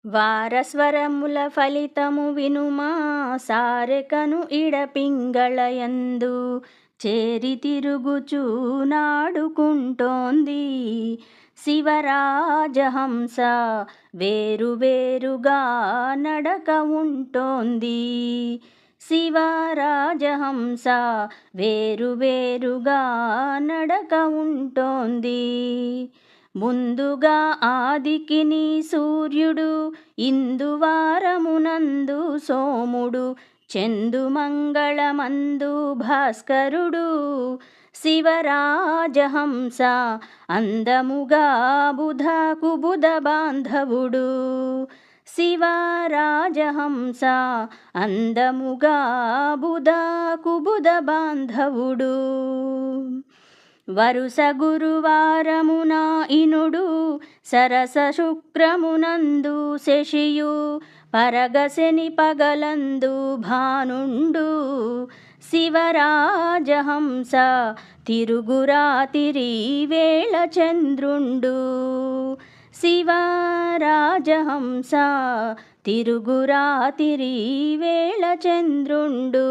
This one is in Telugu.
వారస్వరముల ఫలితము వినుమా సారెకను ఇడపింగళయందు చేరి తిరుగుచూ నాడుకుంటోంది శివరాజహంస వేరువేరుగా నడక ఉంటోంది శివరాజహంస వేరువేరుగా నడక ఉంటోంది ముందుగా ఆదికిని సూర్యుడు ఇందువారమునందు సోముడు చందుమంగళమందు భాస్కరుడు శివరాజహంస అందముగా బుధకు బుధ బాంధవుడు శివరాజహంస అందముగా బుధకు బుధ బాంధవుడు వరుస గురువారమున ఇనుడు సరస శుక్రమునందు శశియు పరగశని పగలందు భానుండు శివరాజహంస తిరుగురాతిరి వేళ చంద్రుండు శివరాజహంస తిరుగురాతిరి వేళ చంద్రుండు